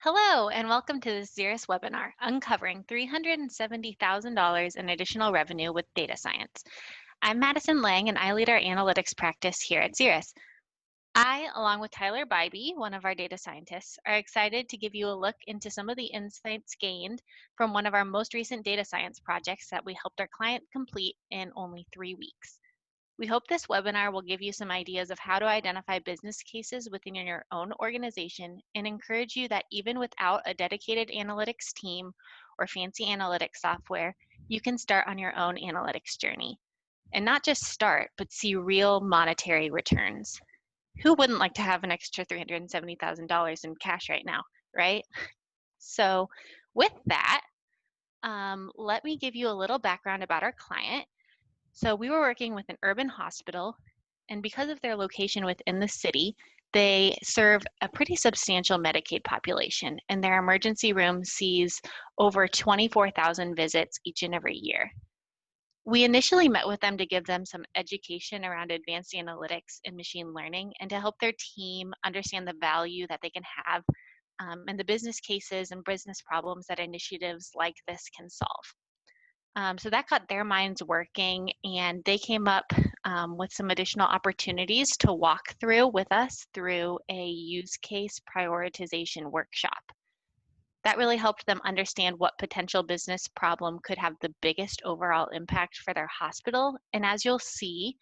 Hello, and welcome to this Zirous webinar, Uncovering $370,000 in Additional Revenue with Data Science. I'm Madison Lang, and I lead our analytics practice here at Zirous. I, along with Tyler Bybee, one of our data scientists, are excited to give you a look into some of the insights gained from one of our most recent data science projects that we helped our client complete in only 3 weeks. We hope this webinar will give you some ideas of how to identify business cases within your own organization and encourage you that even without a dedicated analytics team or fancy analytics software, you can start on your own analytics journey. And not just start, but see real monetary returns. Who wouldn't like to have an extra $370,000 in cash right now, right? So with that, let me give you a little background about our client. So we were working with an urban hospital, and because of their location within the city, they serve a pretty substantial Medicaid population, and their emergency room sees over 24,000 visits each and every year. We initially met with them to give them some education around advanced analytics and machine learning and to help their team understand the value that they can have and the business cases and business problems that initiatives like this can solve. So that got their minds working, and they came up with some additional opportunities to walk through with us through a use case prioritization workshop. That really helped them understand what potential business problem could have the biggest overall impact for their hospital. And as you'll see,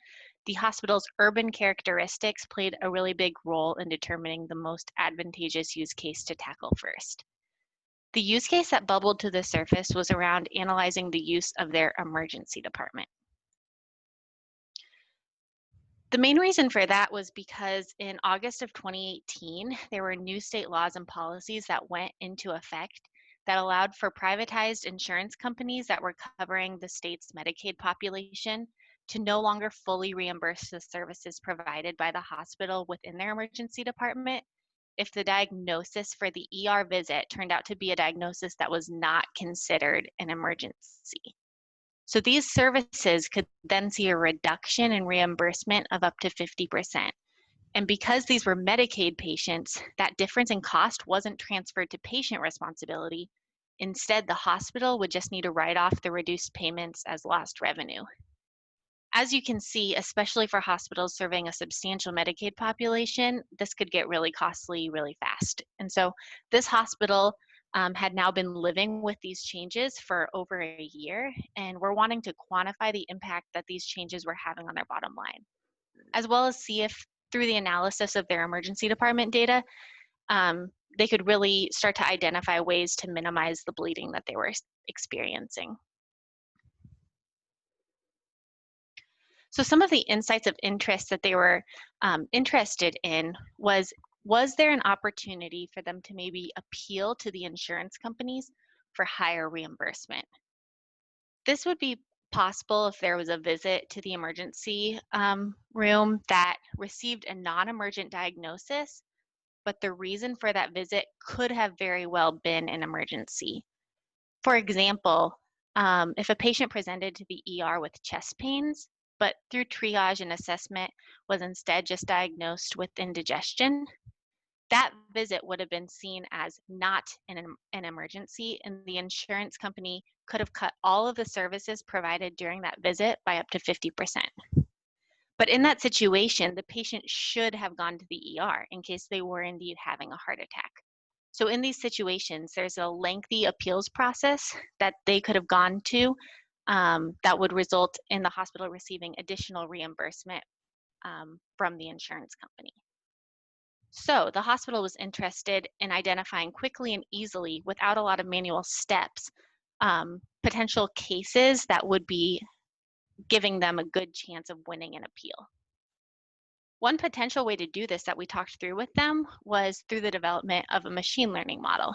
the hospital's urban characteristics played a really big role in determining the most advantageous use case to tackle first. The use case that bubbled to the surface was around analyzing the use of their emergency department. The main reason for that was because in August of 2018, there were new state laws and policies that went into effect that allowed for privatized insurance companies that were covering the state's Medicaid population to no longer fully reimburse the services provided by the hospital within their emergency department if the diagnosis for the ER visit turned out to be a diagnosis that was not considered an emergency. So these services could then see a reduction in reimbursement of up to 50%. And because these were Medicaid patients, that difference in cost wasn't transferred to patient responsibility. Instead, the hospital would just need to write off the reduced payments as lost revenue. As you can see, especially for hospitals serving a substantial Medicaid population, this could get really costly really fast. And so this hospital had now been living with these changes for over a year, and we're wanting to quantify the impact that these changes were having on their bottom line, as well as see if through the analysis of their emergency department data, they could really start to identify ways to minimize the bleeding that they were experiencing. So some of the insights of interest that they were interested in was there an opportunity for them to maybe appeal to the insurance companies for higher reimbursement? This would be possible if there was a visit to the emergency room that received a non-emergent diagnosis, but the reason for that visit could have very well been an emergency. For example, if a patient presented to the ER with chest pains, but through triage and assessment was instead just diagnosed with indigestion, that visit would have been seen as not an emergency, and the insurance company could have cut all of the services provided during that visit by up to 50%. But in that situation, the patient should have gone to the ER in case they were indeed having a heart attack. So in these situations, there's a lengthy appeals process that they could have gone to that would result in the hospital receiving additional reimbursement from the insurance company. So the hospital was interested in identifying quickly and easily, without a lot of manual steps, potential cases that would be giving them a good chance of winning an appeal. One potential way to do this that we talked through with them was through the development of a machine learning model.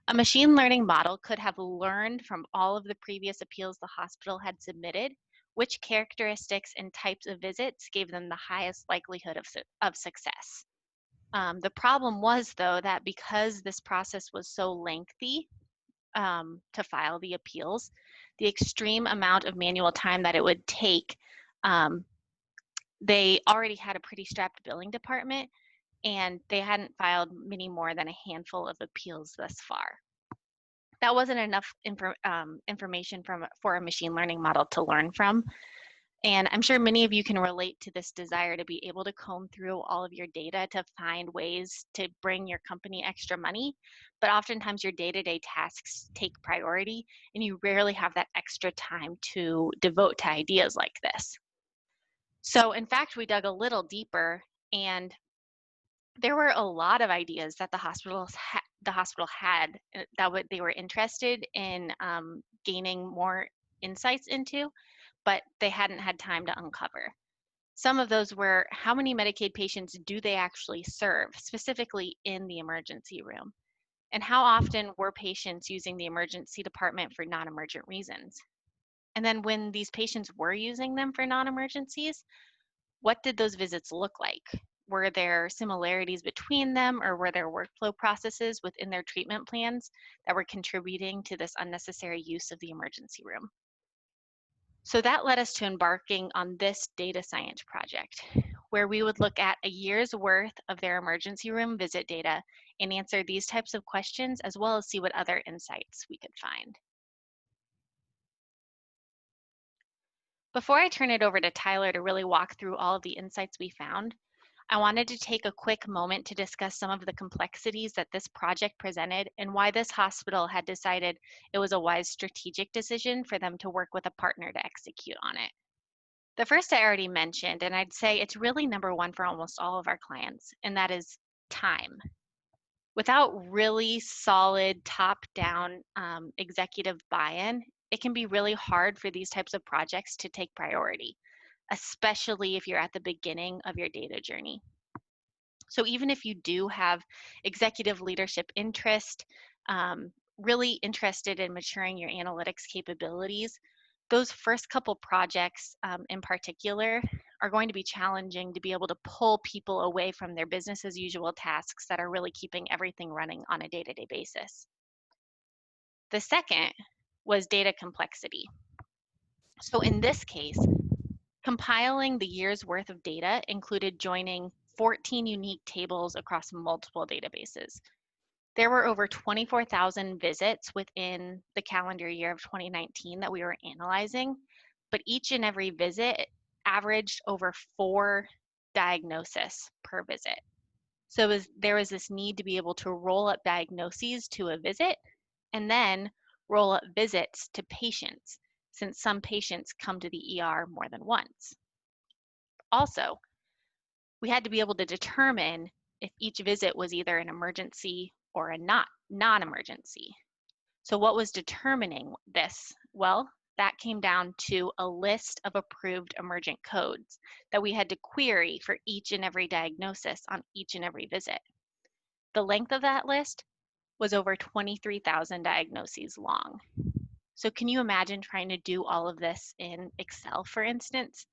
A machine learning model could have learned from all of the previous appeals the hospital had submitted which characteristics and types of visits gave them the highest likelihood of success. The problem was, though, that because this process was so lengthy to file the appeals, the extreme amount of manual time that it would take, they already had a pretty strapped billing department, and they hadn't filed many more than a handful of appeals thus far. That wasn't enough information for a machine learning model to learn from. And I'm sure many of you can relate to this desire to be able to comb through all of your data to find ways to bring your company extra money. But oftentimes your day-to-day tasks take priority, and you rarely have that extra time to devote to ideas like this. So in fact, we dug a little deeper, and there were a lot of ideas that the hospital had that they were interested in gaining more insights into, but they hadn't had time to uncover. Some of those were, how many Medicaid patients do they actually serve, specifically in the emergency room? And how often were patients using the emergency department for non-emergent reasons? And then when these patients were using them for non-emergencies, what did those visits look like? Were there similarities between them, or were there workflow processes within their treatment plans that were contributing to this unnecessary use of the emergency room? So that led us to embarking on this data science project, where we would look at a year's worth of their emergency room visit data and answer these types of questions, as well as see what other insights we could find. Before I turn it over to Tyler to really walk through all of the insights we found, I wanted to take a quick moment to discuss some of the complexities that this project presented and why this hospital had decided it was a wise strategic decision for them to work with a partner to execute on it. The first I already mentioned, and I'd say it's really number one for almost all of our clients, and that is time. Without really solid top-down executive buy-in, it can be really hard for these types of projects to take priority, especially if you're at the beginning of your data journey. So even if you do have executive leadership interest, really interested in maturing your analytics capabilities, those first couple projects in particular are going to be challenging to be able to pull people away from their business as usual tasks that are really keeping everything running on a day-to-day basis. The second was data complexity. So in this case, compiling the year's worth of data included joining 14 unique tables across multiple databases. There were over 24,000 visits within the calendar year of 2019 that we were analyzing, but each and every visit averaged over 4 diagnoses per visit. So there was this need to be able to roll up diagnoses to a visit and then roll up visits to patients, since some patients come to the ER more than once. Also, we had to be able to determine if each visit was either an emergency or a non-emergency. So what was determining this? Well, that came down to a list of approved emergent codes that we had to query for each and every diagnosis on each and every visit. The length of that list was over 23,000 diagnoses long. So can you imagine trying to do all of this in Excel, for instance?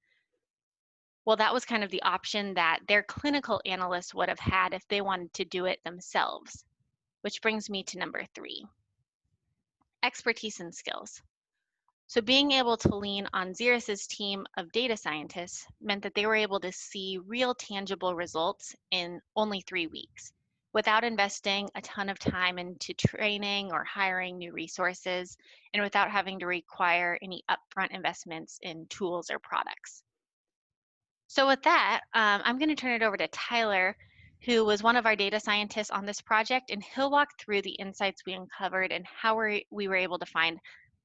Well, that was kind of the option that their clinical analysts would have had if they wanted to do it themselves, which brings me to number 3, expertise and skills. So being able to lean on Zirous's team of data scientists meant that they were able to see real tangible results in only 3 weeks without investing a ton of time into training or hiring new resources, and without having to require any upfront investments in tools or products. So with that, I'm going to turn it over to Tyler, who was one of our data scientists on this project, and he'll walk through the insights we uncovered and how we were able to find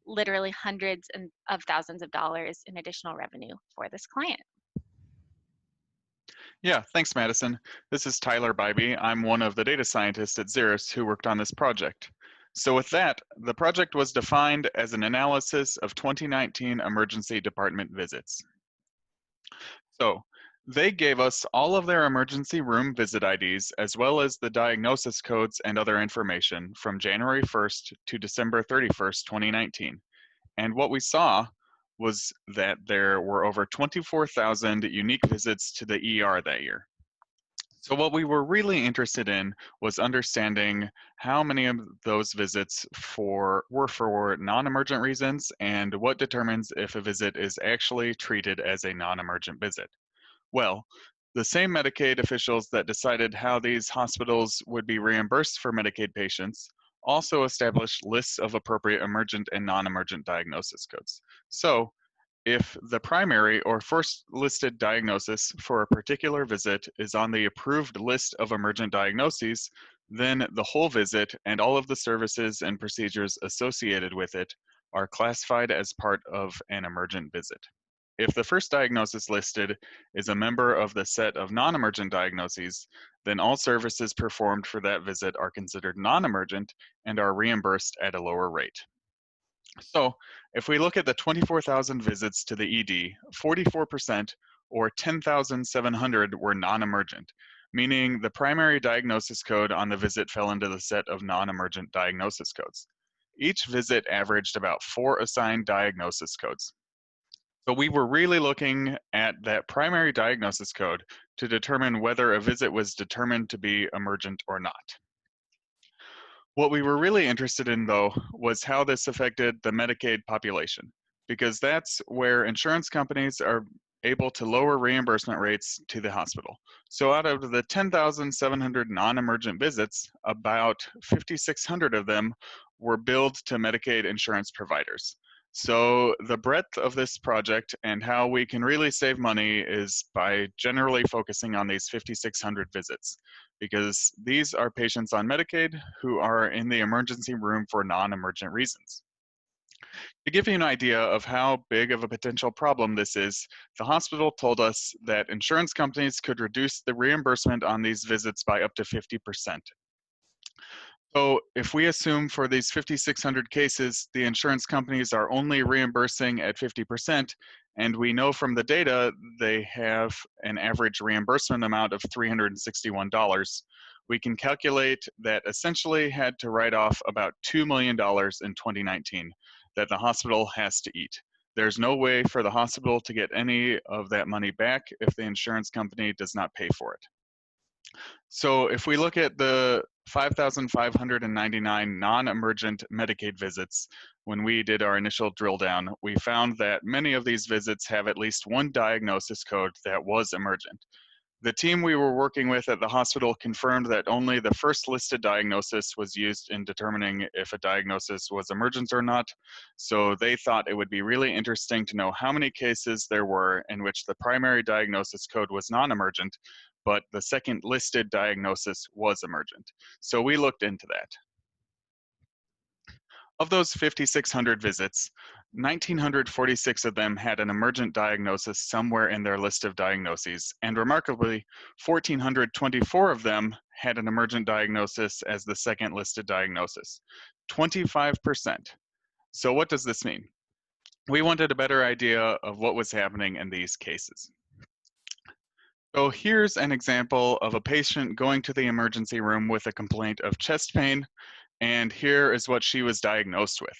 literally hundreds of thousands of dollars in additional revenue for this client. Yeah, thanks, Madison. This is Tyler Bybee. I'm one of the data scientists at Zirous who worked on this project. So with that, the project was defined as an analysis of 2019 emergency department visits. So they gave us all of their emergency room visit IDs, as well as the diagnosis codes and other information from January 1st to December 31st, 2019. And what we saw was that there were over 24,000 unique visits to the ER that year. So what we were really interested in was understanding how many of those visits were for non-emergent reasons, and what determines if a visit is actually treated as a non-emergent visit. Well, The same Medicaid officials that decided how these hospitals would be reimbursed for Medicaid patients also established lists of appropriate emergent and non-emergent diagnosis codes. So, if the primary or first listed diagnosis for a particular visit is on the approved list of emergent diagnoses, then the whole visit and all of the services and procedures associated with it are classified as part of an emergent visit. If the first diagnosis listed is a member of the set of non-emergent diagnoses, then all services performed for that visit are considered non-emergent and are reimbursed at a lower rate. So, if we look at the 24,000 visits to the ED, 44% or 10,700 were non-emergent, meaning the primary diagnosis code on the visit fell into the set of non-emergent diagnosis codes. Each visit averaged about 4 assigned diagnosis codes. So we were really looking at that primary diagnosis code to determine whether a visit was determined to be emergent or not. What we were really interested in, though, was how this affected the Medicaid population, because that's where insurance companies are able to lower reimbursement rates to the hospital. So out of the 10,700 non-emergent visits, about 5,600 of them were billed to Medicaid insurance providers. So the breadth of this project and how we can really save money is by generally focusing on these 5,600 visits, because these are patients on Medicaid who are in the emergency room for non-emergent reasons. To give you an idea of how big of a potential problem this is, the hospital told us that insurance companies could reduce the reimbursement on these visits by up to 50%. So if we assume for these 5,600 cases, the insurance companies are only reimbursing at 50%, and we know from the data they have an average reimbursement amount of $361, we can calculate that essentially had to write off about $2 million in 2019 that the hospital has to eat. There's no way for the hospital to get any of that money back if the insurance company does not pay for it. So if we look at the 5,599 non-emergent Medicaid visits, when we did our initial drill down, we found that many of these visits have at least one diagnosis code that was emergent. The team we were working with at the hospital confirmed that only the first listed diagnosis was used in determining if a diagnosis was emergent or not. So they thought it would be really interesting to know how many cases there were in which the primary diagnosis code was non-emergent, but the second listed diagnosis was emergent. So we looked into that. Of those 5,600 visits, 1,946 of them had an emergent diagnosis somewhere in their list of diagnoses, and remarkably, 1,424 of them had an emergent diagnosis as the second listed diagnosis, 25%. So what does this mean? We wanted a better idea of what was happening in these cases. So here's an example of a patient going to the emergency room with a complaint of chest pain, and here is what she was diagnosed with.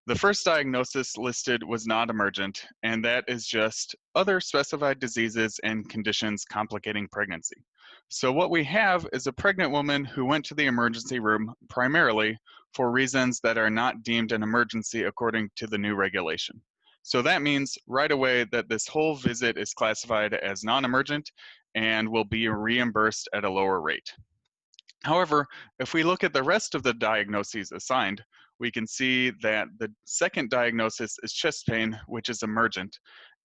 The first diagnosis listed was not emergent, and that is just other specified diseases and conditions complicating pregnancy. So what we have is a pregnant woman who went to the emergency room primarily for reasons that are not deemed an emergency according to the new regulation. So that means right away that this whole visit is classified as non-emergent and will be reimbursed at a lower rate. However, if we look at the rest of the diagnoses assigned, we can see that the second diagnosis is chest pain, which is emergent,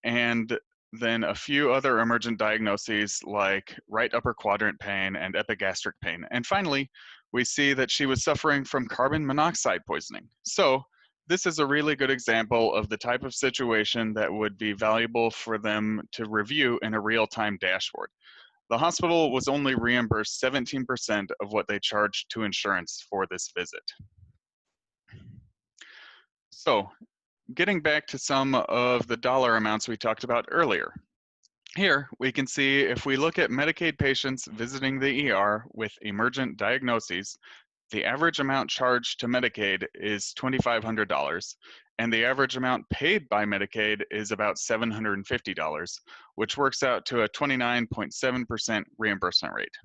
and then a few other emergent diagnoses like right upper quadrant pain and epigastric pain. And finally, we see that she was suffering from carbon monoxide poisoning. So this is a really good example of the type of situation that would be valuable for them to review in a real-time dashboard. The hospital was only reimbursed 17% of what they charged to insurance for this visit. So, getting back to some of the dollar amounts we talked about earlier. Here, we can see if we look at Medicaid patients visiting the ER with emergent diagnoses, the average amount charged to Medicaid is $2,500, and the average amount paid by Medicaid is about $750, which works out to a 29.7% reimbursement rate.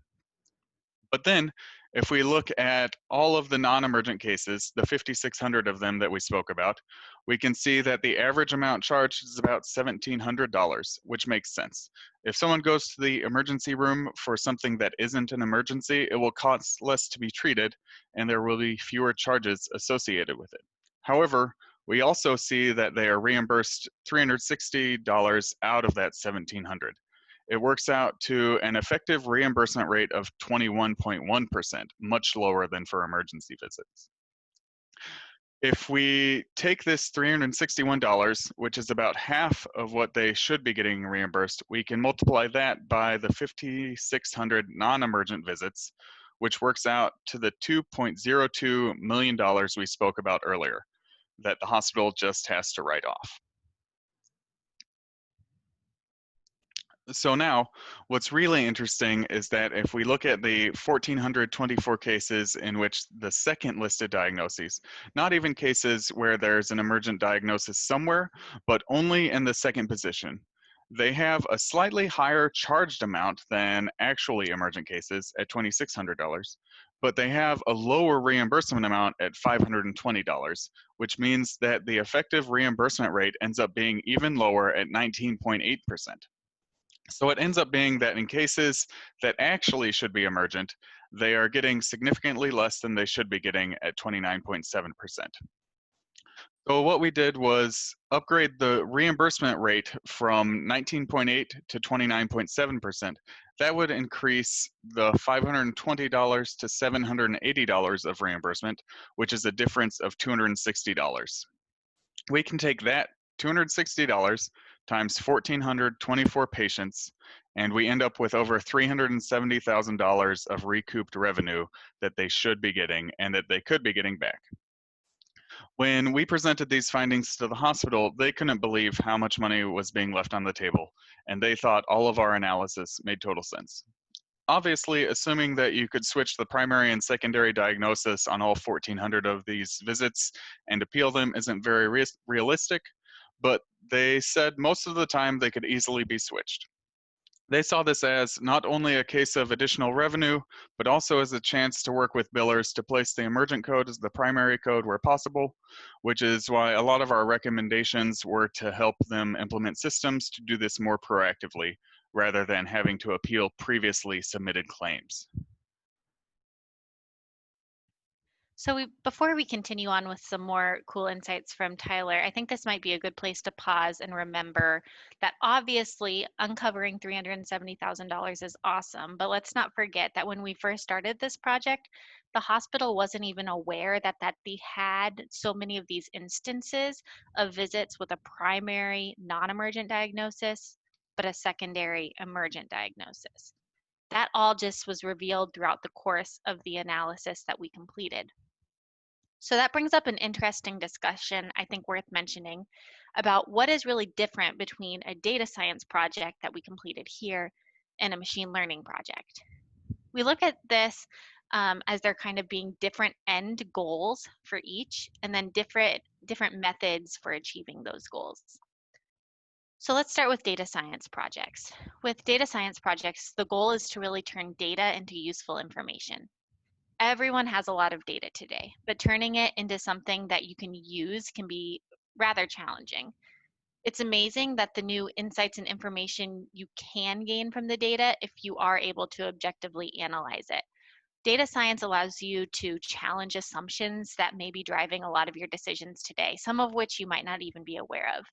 But then, If we look at all of the non-emergent cases, the 5,600 of them that we spoke about, we can see that the average amount charged is about $1,700, which makes sense. If someone goes to the emergency room for something that isn't an emergency, it will cost less to be treated, and there will be fewer charges associated with it. However, we also see that they are reimbursed $360 out of that 1,700. It works out to an effective reimbursement rate of 21.1%, much lower than for emergency visits. If we take this $361, which is about half of what they should be getting reimbursed, we can multiply that by the 5,600 non-emergent visits, which works out to the $2.02 million we spoke about earlier that the hospital just has to write off. So now, what's really interesting is that if we look at the 1,424 cases in which the second listed diagnoses, not even cases where there's an emergent diagnosis somewhere, but only in the second position, they have a slightly higher charged amount than actually emergent cases at $2,600, but they have a lower reimbursement amount at $520, which means that the effective reimbursement rate ends up being even lower at 19.8%. So it ends up being that in cases that actually should be emergent, they are getting significantly less than they should be getting at 29.7%. So what we did was upgrade the reimbursement rate from 19.8 to 29.7%. That would increase the $520 to $780 of reimbursement, which is a difference of $260. We can take that $260 times 1,424 patients, and we end up with over $370,000 of recouped revenue that they should be getting and that they could be getting back. When we presented these findings to the hospital, they couldn't believe how much money was being left on the table, and they thought all of our analysis made total sense. Obviously, assuming that you could switch the primary and secondary diagnosis on all 1,400 of these visits and appeal them isn't very realistic, but they said most of the time they could easily be switched. They saw this as not only a case of additional revenue, but also as a chance to work with billers to place the emergent code as the primary code where possible, which is why a lot of our recommendations were to help them implement systems to do this more proactively, rather than having to appeal previously submitted claims. So before we continue on with some more cool insights from Tyler, I think this might be a good place to pause and remember that obviously uncovering $370,000 is awesome, but let's not forget that when we first started this project, the hospital wasn't even aware that they had so many of these instances of visits with a primary non-emergent diagnosis, but a secondary emergent diagnosis. That all just was revealed throughout the course of the analysis that we completed. So that brings up an interesting discussion, I think worth mentioning, about what is really different between a data science project that we completed here and a machine learning project. We look at this as there kind of being different end goals for each, and then different methods for achieving those goals. So let's start with data science projects. With data science projects, the goal is to really turn data into useful information. Everyone has a lot of data today, but turning it into something that you can use can be rather challenging. It's amazing that the new insights and information you can gain from the data if you are able to objectively analyze it. Data science allows you to challenge assumptions that may be driving a lot of your decisions today, some of which you might not even be aware of.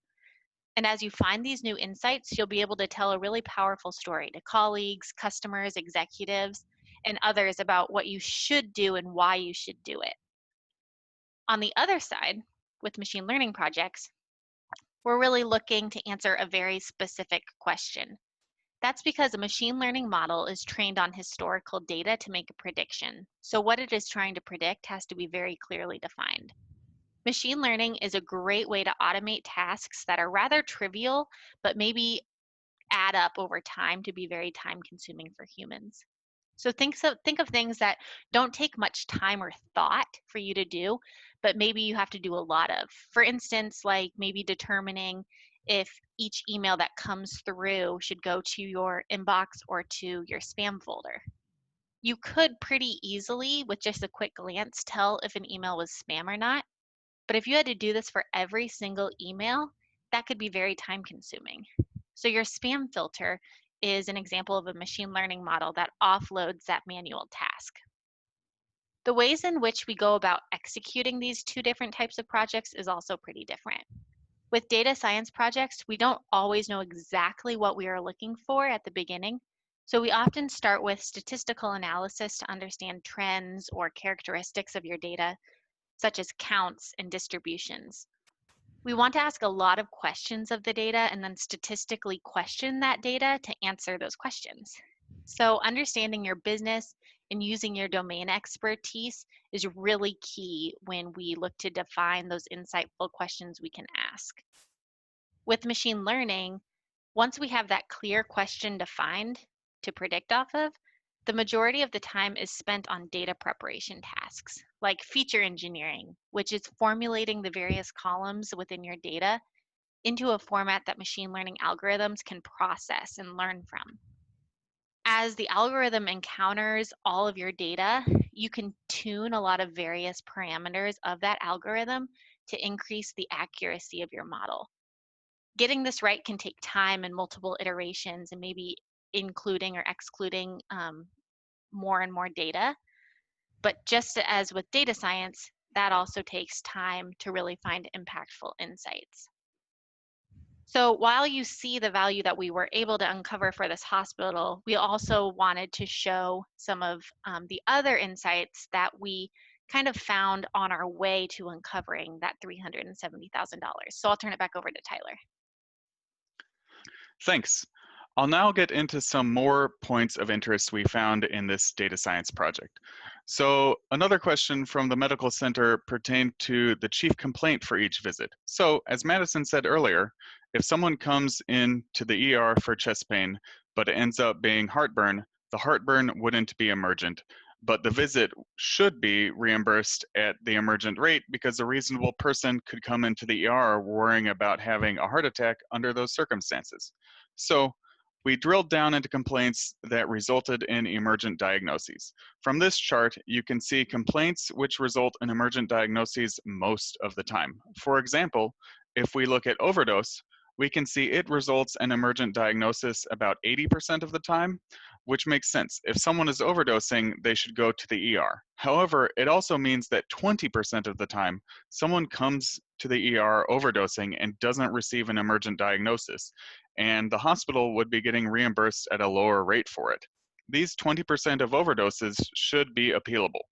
And as you find these new insights, you'll be able to tell a really powerful story to colleagues, customers, executives, and others about what you should do and why you should do it. On the other side, with machine learning projects, we're really looking to answer a very specific question. That's because a machine learning model is trained on historical data to make a prediction. So what it is trying to predict has to be very clearly defined. Machine learning is a great way to automate tasks that are rather trivial, but maybe add up over time to be very time consuming for humans. So think of things that don't take much time or thought for you to do, but maybe you have to do a lot of. For instance, like maybe determining if each email that comes through should go to your inbox or to your spam folder. You could pretty easily, with just a quick glance, tell if an email was spam or not. But if you had to do this for every single email, that could be very time consuming. So your spam filter is an example of a machine learning model that offloads that manual task. The ways in which we go about executing these two different types of projects is also pretty different. With data science projects, we don't always know exactly what we are looking for at the beginning. So we often start with statistical analysis to understand trends or characteristics of your data, such as counts and distributions. We want to ask a lot of questions of the data and then statistically question that data to answer those questions. So, understanding your business and using your domain expertise is really key when we look to define those insightful questions we can ask. With machine learning, once we have that clear question defined to predict off of, the majority of the time is spent on data preparation tasks, like feature engineering, which is formulating the various columns within your data into a format that machine learning algorithms can process and learn from. As the algorithm encounters all of your data, you can tune a lot of various parameters of that algorithm to increase the accuracy of your model. Getting this right can take time and multiple iterations and maybe including or excluding more and more data. But just as with data science, that also takes time to really find impactful insights. So while you see the value that we were able to uncover for this hospital, we also wanted to show some of the other insights that we kind of found on our way to uncovering that $370,000. So I'll turn it back over to Tyler. Thanks. I'll now get into some more points of interest we found in this data science project. So another question from the medical center pertained to the chief complaint for each visit. So as Madison said earlier, if someone comes in to the ER for chest pain, but it ends up being heartburn, the heartburn wouldn't be emergent, but the visit should be reimbursed at the emergent rate because a reasonable person could come into the ER worrying about having a heart attack under those circumstances. So we drilled down into complaints that resulted in emergent diagnoses. From this chart, you can see complaints which result in emergent diagnoses most of the time. For example, if we look at overdose, we can see it results in emergent diagnosis about 80% of the time, which makes sense. If someone is overdosing, they should go to the ER. However, it also means that 20% of the time, someone comes to the ER overdosing and doesn't receive an emergent diagnosis, and the hospital would be getting reimbursed at a lower rate for it. These 20% of overdoses should be appealable.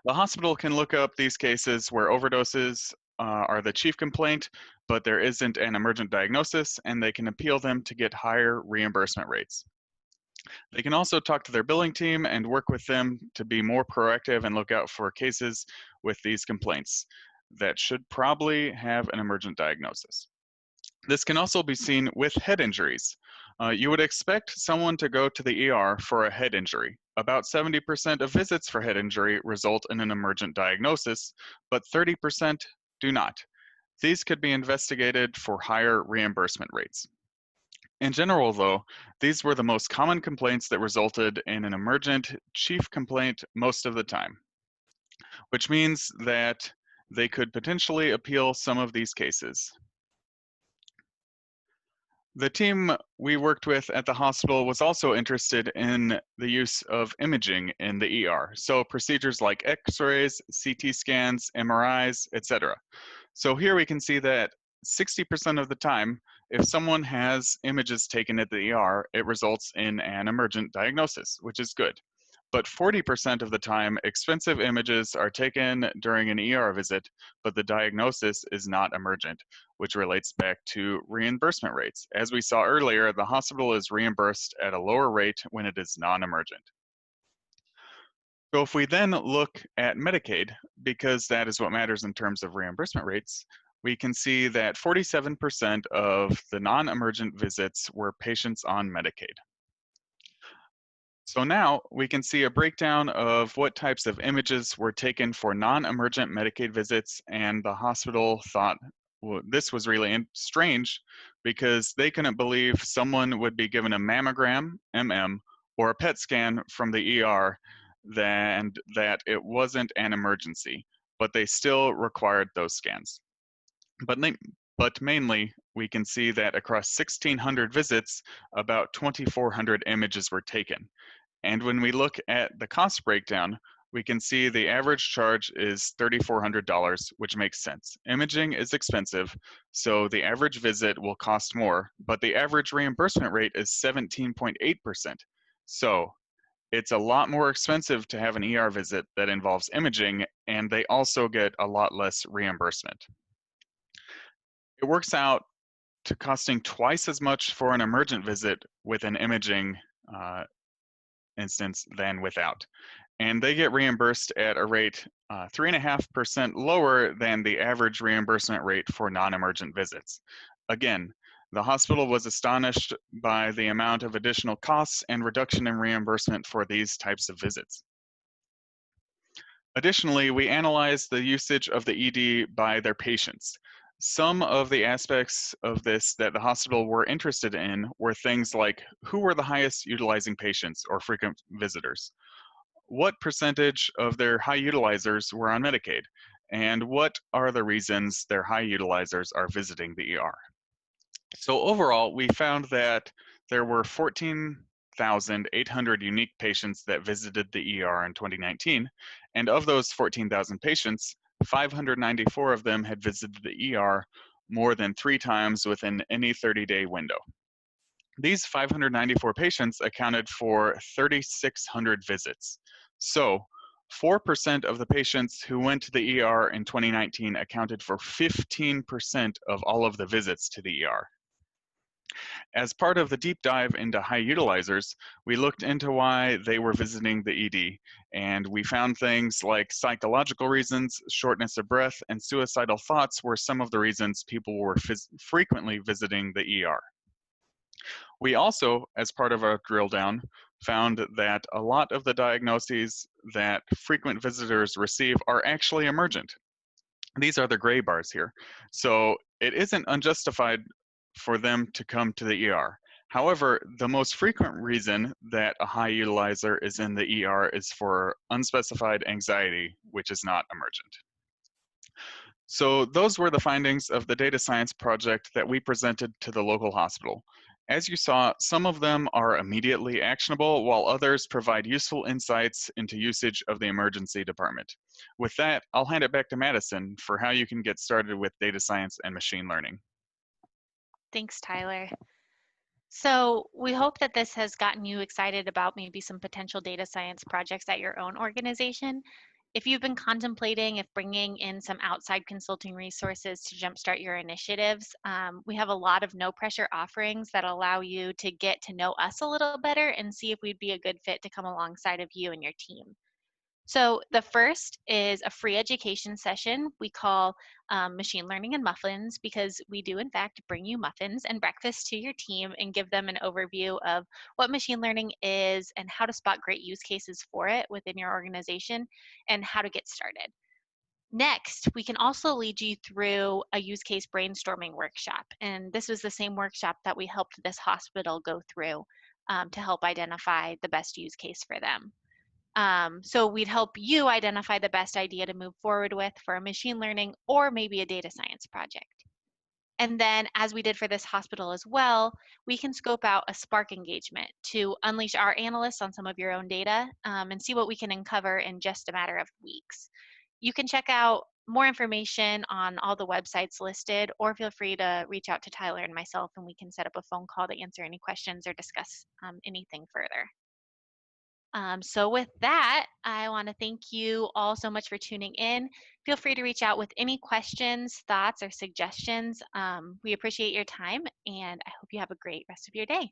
The hospital can look up these cases where overdoses are the chief complaint, but there isn't an emergent diagnosis, and they can appeal them to get higher reimbursement rates. They can also talk to their billing team and work with them to be more proactive and look out for cases with these complaints that should probably have an emergent diagnosis. This can also be seen with head injuries. You would expect someone to go to the ER for a head injury. About 70% of visits for head injury result in an emergent diagnosis, but 30% do not. These could be investigated for higher reimbursement rates. In general, though, these were the most common complaints that resulted in an emergent chief complaint most of the time, which means that they could potentially appeal some of these cases. The team we worked with at the hospital was also interested in the use of imaging in the ER, so procedures like X-rays, CT scans, MRIs, etc. So here we can see that 60% of the time, if someone has images taken at the ER, it results in an emergent diagnosis, which is good. But 40% of the time, expensive images are taken during an ER visit, but the diagnosis is not emergent, which relates back to reimbursement rates. As we saw earlier, the hospital is reimbursed at a lower rate when it is non-emergent. So if we then look at Medicaid, because that is what matters in terms of reimbursement rates, we can see that 47% of the non-emergent visits were patients on Medicaid. So now we can see a breakdown of what types of images were taken for non-emergent Medicaid visits, and the hospital thought this was really strange because they couldn't believe someone would be given a mammogram, MM, or a PET scan from the ER, then that it wasn't an emergency, but they still required those scans. But, but mainly, we can see that across 1,600 visits, about 2,400 images were taken. And when we look at the cost breakdown, we can see the average charge is $3,400, which makes sense. Imaging is expensive, so the average visit will cost more, but the average reimbursement rate is 17.8%. So it's a lot more expensive to have an ER visit that involves imaging, and they also get a lot less reimbursement. It works out to costing twice as much for an emergent visit with an imaging instance than without. And they get reimbursed at a rate 3.5% lower than the average reimbursement rate for non-emergent visits. Again, the hospital was astonished by the amount of additional costs and reduction in reimbursement for these types of visits. Additionally, we analyzed the usage of the ED by their patients. Some of the aspects of this that the hospital were interested in were things like who were the highest utilizing patients or frequent visitors, what percentage of their high utilizers were on Medicaid, and what are the reasons their high utilizers are visiting the ER. So overall, we found that there were 14,800 unique patients that visited the ER in 2019, and of those 14,000 patients, 594 of them had visited the ER more than 3 times within any 30-day window. These 594 patients accounted for 3,600 visits. So 4% of the patients who went to the ER in 2019 accounted for 15% of all of the visits to the ER. As part of the deep dive into high utilizers, we looked into why they were visiting the ED, and we found things like psychological reasons, shortness of breath, and suicidal thoughts were some of the reasons people were frequently visiting the ER. We also, as part of our drill down, found that a lot of the diagnoses that frequent visitors receive are actually emergent. These are the gray bars here. So it isn't unjustified for them to come to the ER. However, the most frequent reason that a high utilizer is in the ER is for unspecified anxiety, which is not emergent. So those were the findings of the data science project that we presented to the local hospital. As you saw, some of them are immediately actionable, while others provide useful insights into usage of the emergency department. With that, I'll hand it back to Madison for how you can get started with data science and machine learning. Thanks, Tyler. So we hope that this has gotten you excited about maybe some potential data science projects at your own organization. If you've been contemplating if bringing in some outside consulting resources to jumpstart your initiatives, we have a lot of no pressure offerings that allow you to get to know us a little better and see if we'd be a good fit to come alongside of you and your team. So the first is a free education session we call Machine Learning and Muffins, because we do in fact bring you muffins and breakfast to your team and give them an overview of what machine learning is and how to spot great use cases for it within your organization and how to get started. Next, we can also lead you through a use case brainstorming workshop. And this was the same workshop that we helped this hospital go through to help identify the best use case for them. So we'd help you identify the best idea to move forward with for a machine learning or maybe a data science project. And then, as we did for this hospital as well, we can scope out a Spark engagement to unleash our analysts on some of your own data and see what we can uncover in just a matter of weeks. You can check out more information on all the websites listed, or feel free to reach out to Tyler and myself, and we can set up a phone call to answer any questions or discuss anything further. So with that, I want to thank you all so much for tuning in. Feel free to reach out with any questions, thoughts, or suggestions. We appreciate your time, and I hope you have a great rest of your day.